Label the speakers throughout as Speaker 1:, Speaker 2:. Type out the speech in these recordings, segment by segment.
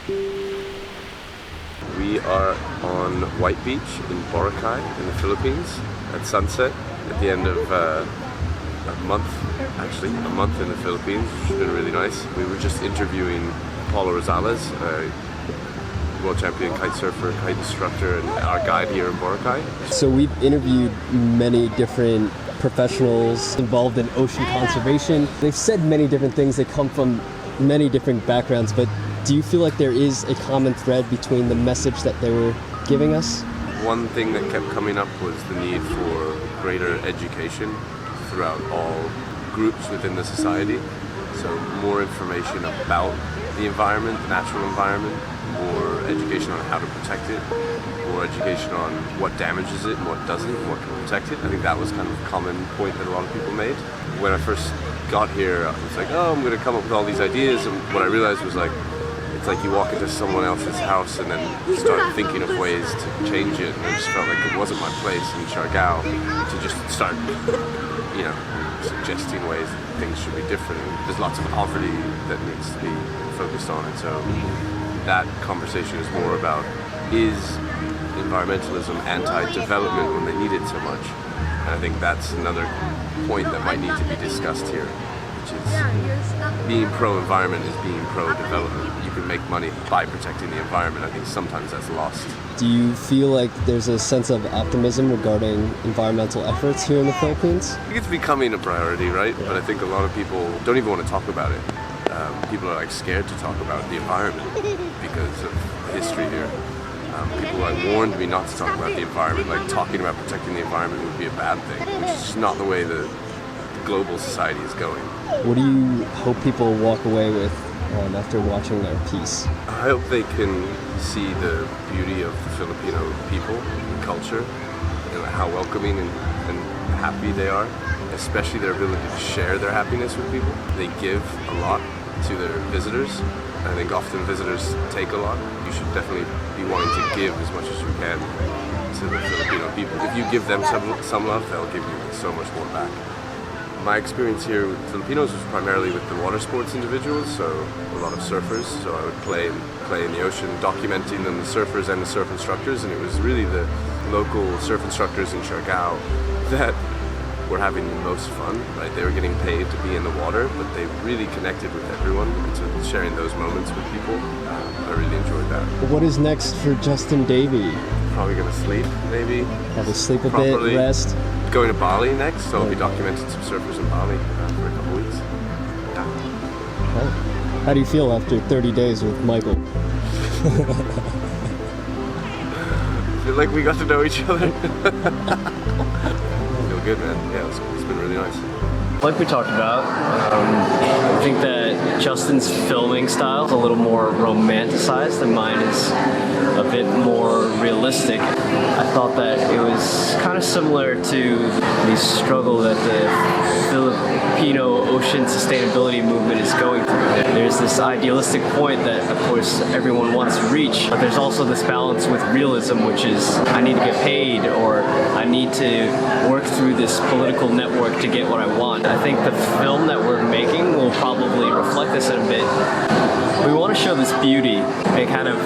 Speaker 1: We are on White Beach in Boracay in the Philippines at sunset at the end of a month in the Philippines, which has been really nice. We were just interviewing Paulo Rosales, a world champion kite surfer, kite instructor, and our guide here in Boracay.
Speaker 2: So we've interviewed many different professionals involved in ocean conservation. They've said many different things. They come from many different backgrounds, but do you feel like there is a common thread between the message that they were giving us?
Speaker 1: One thing that kept coming up was the need for greater education throughout all groups within the society. So more information about the environment, the natural environment, more education on how to protect it, more education on what damages it and what doesn't, and what can protect it. I think that was kind of a common point that a lot of people made. When I first got here, I was like, oh, I'm going to come up with all these ideas, and what I realized was like, it's like you walk into someone else's house and then start thinking of ways to change it, and I just felt like it wasn't my place in Siargao to just start, suggesting ways that things should be different. And there's lots of poverty that needs to be focused on, and so that conversation is more about, is environmentalism anti-development when they need it so much? And I think that's another point that might need to be discussed here, which is being pro-environment is being pro-development. You can make money by protecting the environment. I think sometimes that's lost.
Speaker 2: Do you feel like there's a sense of optimism regarding environmental efforts here in the Philippines?
Speaker 1: I think it's becoming a priority, right? But I think a lot of people don't even want to talk about it. People are like scared to talk about the environment because of history here. People like warned me not to talk about the environment, like talking about protecting the environment would be a bad thing, which is just not the way the global society is going.
Speaker 2: What do you hope people walk away with after watching their piece?
Speaker 1: I hope they can see the beauty of the Filipino people and culture, and how welcoming and happy they are, especially their ability to share their happiness with people. They give a lot to their visitors. I think often visitors take a lot. You should definitely be wanting to give as much as you can to the Filipino people. If you give them some love, they'll give you so much more back. My experience here with Filipinos was primarily with the water sports individuals, so a lot of surfers. So I would play in the ocean, documenting them, the surfers and the surf instructors, and it was really the local surf instructors in Siargao that were having the most fun, right? They were getting paid to be in the water, but they really connected with everyone, and so sharing those moments with people, I really enjoyed that.
Speaker 2: What is next for Justin Davey?
Speaker 1: Probably gonna sleep, maybe.
Speaker 2: Probably sleep a bit, rest.
Speaker 1: Going to Bali next, so I'll be documenting some surfers in Bali for a couple weeks. Yeah.
Speaker 2: Well, how do you feel after 30 days with Michael?
Speaker 1: I feel like we got to know each other. Feel good, man. Yeah, it's been really nice.
Speaker 3: Like we talked about, I think that Justin's filming style is a little more romanticized and mine is a bit more realistic. I thought that it was kind of similar to the struggle that the Filipino Ocean Sustainability movement is going through. There's this idealistic point that, of course, everyone wants to reach, but there's also this balance with realism, which is I need to get paid or I need to work through this political network to get what I want. I think the film that we're making will probably reflect this in a bit. We want to show this beauty and kind of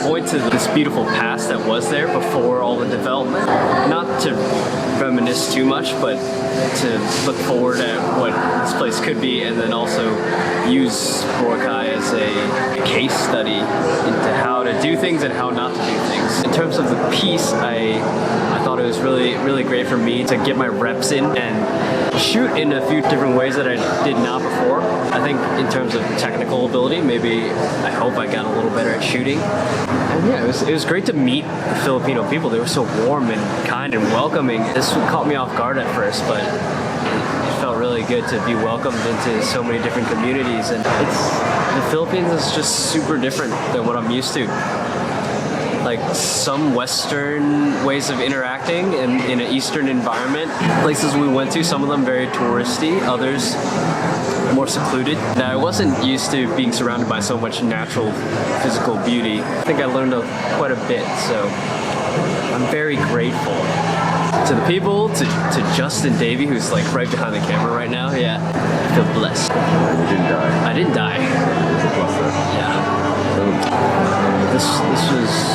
Speaker 3: point to this beautiful past that was there before all the development. Not to reminisce too much, but to look forward at what this place could be, and then also use Boracay as a case study into how to do things and how not to do things. In terms of the piece, I thought it was really great for me to get my reps in and shoot in a few different ways that I did not before. I think in terms of technical ability, maybe I hope I got a little better at shooting. And yeah, it was great to meet the Filipino people. They were so warm and kind and welcoming. This caught me off guard at first, but it felt really good to be welcomed into so many different communities. And the Philippines is just super different than what I'm used to. Like some Western ways of interacting in an Eastern environment. Places we went to, some of them very touristy, others more secluded. Now, I wasn't used to being surrounded by so much natural physical beauty. I think I learned quite a bit, so I'm very grateful. To the people, to Justin Davey, who's like right behind the camera right now, yeah, I feel blessed.
Speaker 1: You didn't die.
Speaker 3: I didn't die.
Speaker 1: It's a plus there.
Speaker 3: Yeah. this was